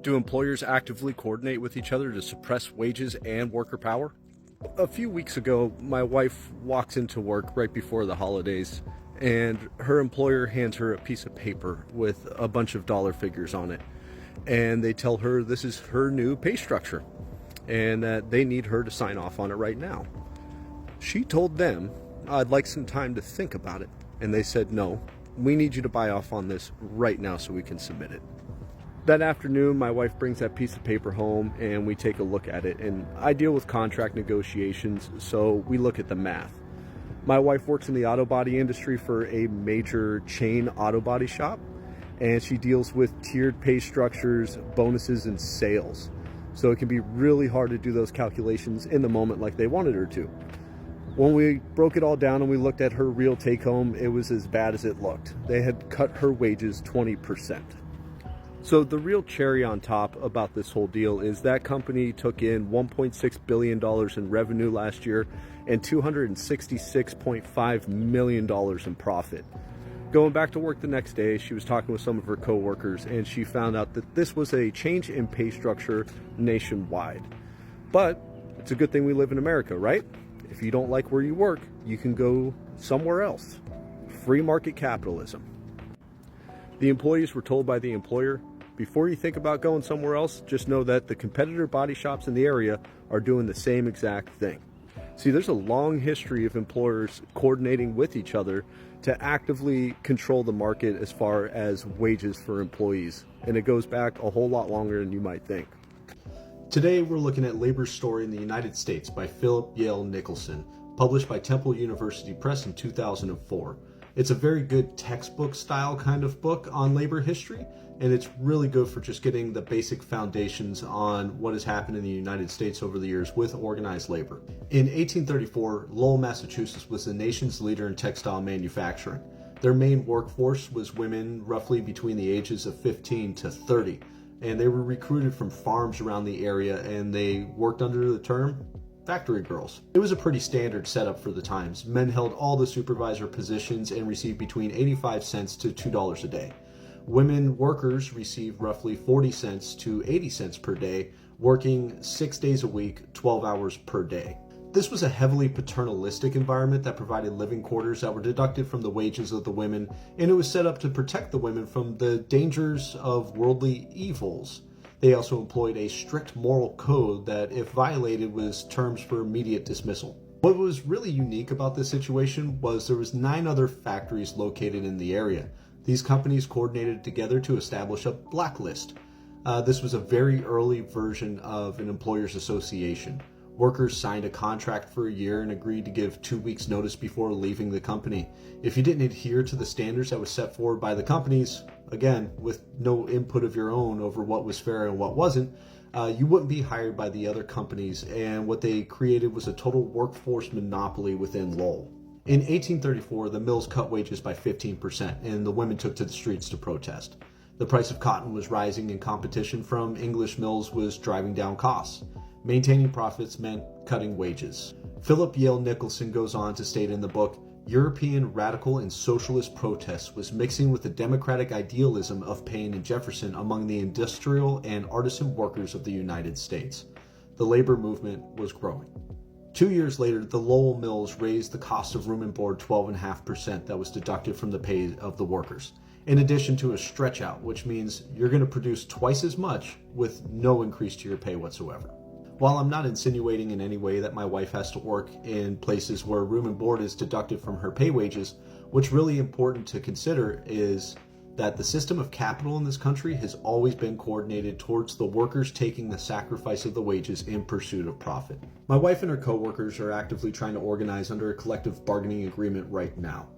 Do employers actively coordinate with each other to suppress wages and worker power? A few weeks ago, my wife walks into work right before the holidays, and her employer hands her a piece of paper with a bunch of dollar figures on it. And they tell her this is her new pay structure and that they need her to sign off on it right now. She told them, "I'd like some time to think about it." And they said, "No, we need you to buy off on this right now so we can submit it." That afternoon, my wife brings that piece of paper home and we take a look at it. And I deal with contract negotiations, so we look at the math. My wife works in the auto body industry for a major chain auto body shop, and she deals with tiered pay structures, bonuses, and sales. So it can be really hard to do those calculations in the moment like they wanted her to. When we broke it all down and we looked at her real take home, it was as bad as it looked. They had cut her wages 20%. So the real cherry on top about this whole deal is that company took in $1.6 billion in revenue last year and $266.5 million in profit. Going back to work the next day, she was talking with some of her coworkers and she found out that this was a change in pay structure nationwide. But it's a good thing we live in America, right? If you don't like where you work, you can go somewhere else. Free market capitalism. The employees were told by the employer, before you think about going somewhere else, just know that the competitor body shops in the area are doing the same exact thing. See, there's a long history of employers coordinating with each other to actively control the market as far as wages for employees. And it goes back a whole lot longer than you might think. Today, we're looking at Labor's Story in the United States by Philip Yale Nicholson, published by Temple University Press in 2004. It's a very good textbook style kind of book on labor history, and it's really good for just getting the basic foundations on what has happened in the United States over the years with organized labor. In 1834, Lowell, Massachusetts was the nation's leader in textile manufacturing. Their main workforce was women roughly between the ages of 15 to 30, and they were recruited from farms around the area, and they worked under the term factory girls. It was a pretty standard setup for the times. Men held all the supervisor positions and received between 85 cents to $2 a day. Women workers received roughly 40 cents to 80 cents per day, working 6 days a week, 12 hours per day. This was a heavily paternalistic environment that provided living quarters that were deducted from the wages of the women, and it was set up to protect the women from the dangers of worldly evils. They also employed a strict moral code that, if violated, was terms for immediate dismissal. What was really unique about this situation was there was 9 other factories located in the area. These companies coordinated together to establish a blacklist. This was a very early version of an employers association. Workers signed a contract for a year and agreed to give 2 weeks notice before leaving the company. If you didn't adhere to the standards that was set forward by the companies, again, with no input of your own over what was fair and what wasn't, you wouldn't be hired by the other companies, and what they created was a total workforce monopoly within Lowell. In 1834, the mills cut wages by 15%, and the women took to the streets to protest. The price of cotton was rising, and competition from English mills was driving down costs. Maintaining profits meant cutting wages. Philip Yale Nicholson goes on to state in the book, European radical and socialist protest was mixing with the democratic idealism of Paine and Jefferson among the industrial and artisan workers of the United States. The labor movement was growing. 2 years later, the Lowell mills raised the cost of room and board 12.5% that was deducted from the pay of the workers, in addition to a stretch out, which means you're going to produce twice as much with no increase to your pay whatsoever. While I'm not insinuating in any way that my wife has to work in places where room and board is deducted from her pay wages, what's really important to consider is that the system of capital in this country has always been coordinated towards the workers taking the sacrifice of the wages in pursuit of profit. My wife and her coworkers are actively trying to organize under a collective bargaining agreement right now.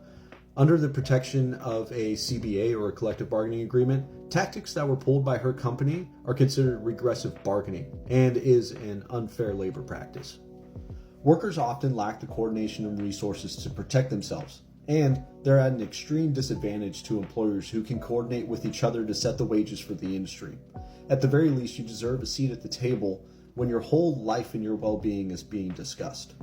Under the protection of a CBA or a collective bargaining agreement, tactics that were pulled by her company are considered regressive bargaining and is an unfair labor practice. Workers often lack the coordination and resources to protect themselves, and they're at an extreme disadvantage to employers who can coordinate with each other to set the wages for the industry. At the very least, you deserve a seat at the table when your whole life and your well-being is being discussed.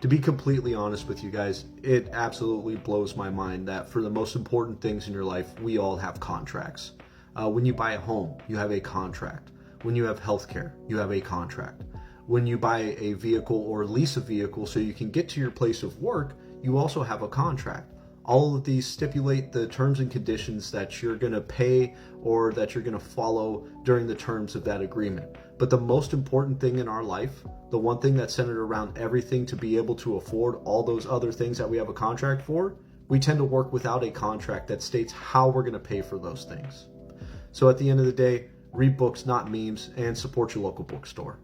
To be completely honest with you guys, it absolutely blows my mind that for the most important things in your life, we all have contracts. When you buy a home, you have a contract. When you have healthcare, you have a contract. When you buy a vehicle or lease a vehicle so you can get to your place of work, you also have a contract. All of these stipulate the terms and conditions that you're going to pay or that you're going to follow during the terms of that agreement. But the most important thing in our life, the one thing that's centered around everything to be able to afford all those other things that we have a contract for, we tend to work without a contract that states how we're going to pay for those things. So at the end of the day, read books, not memes, and support your local bookstore.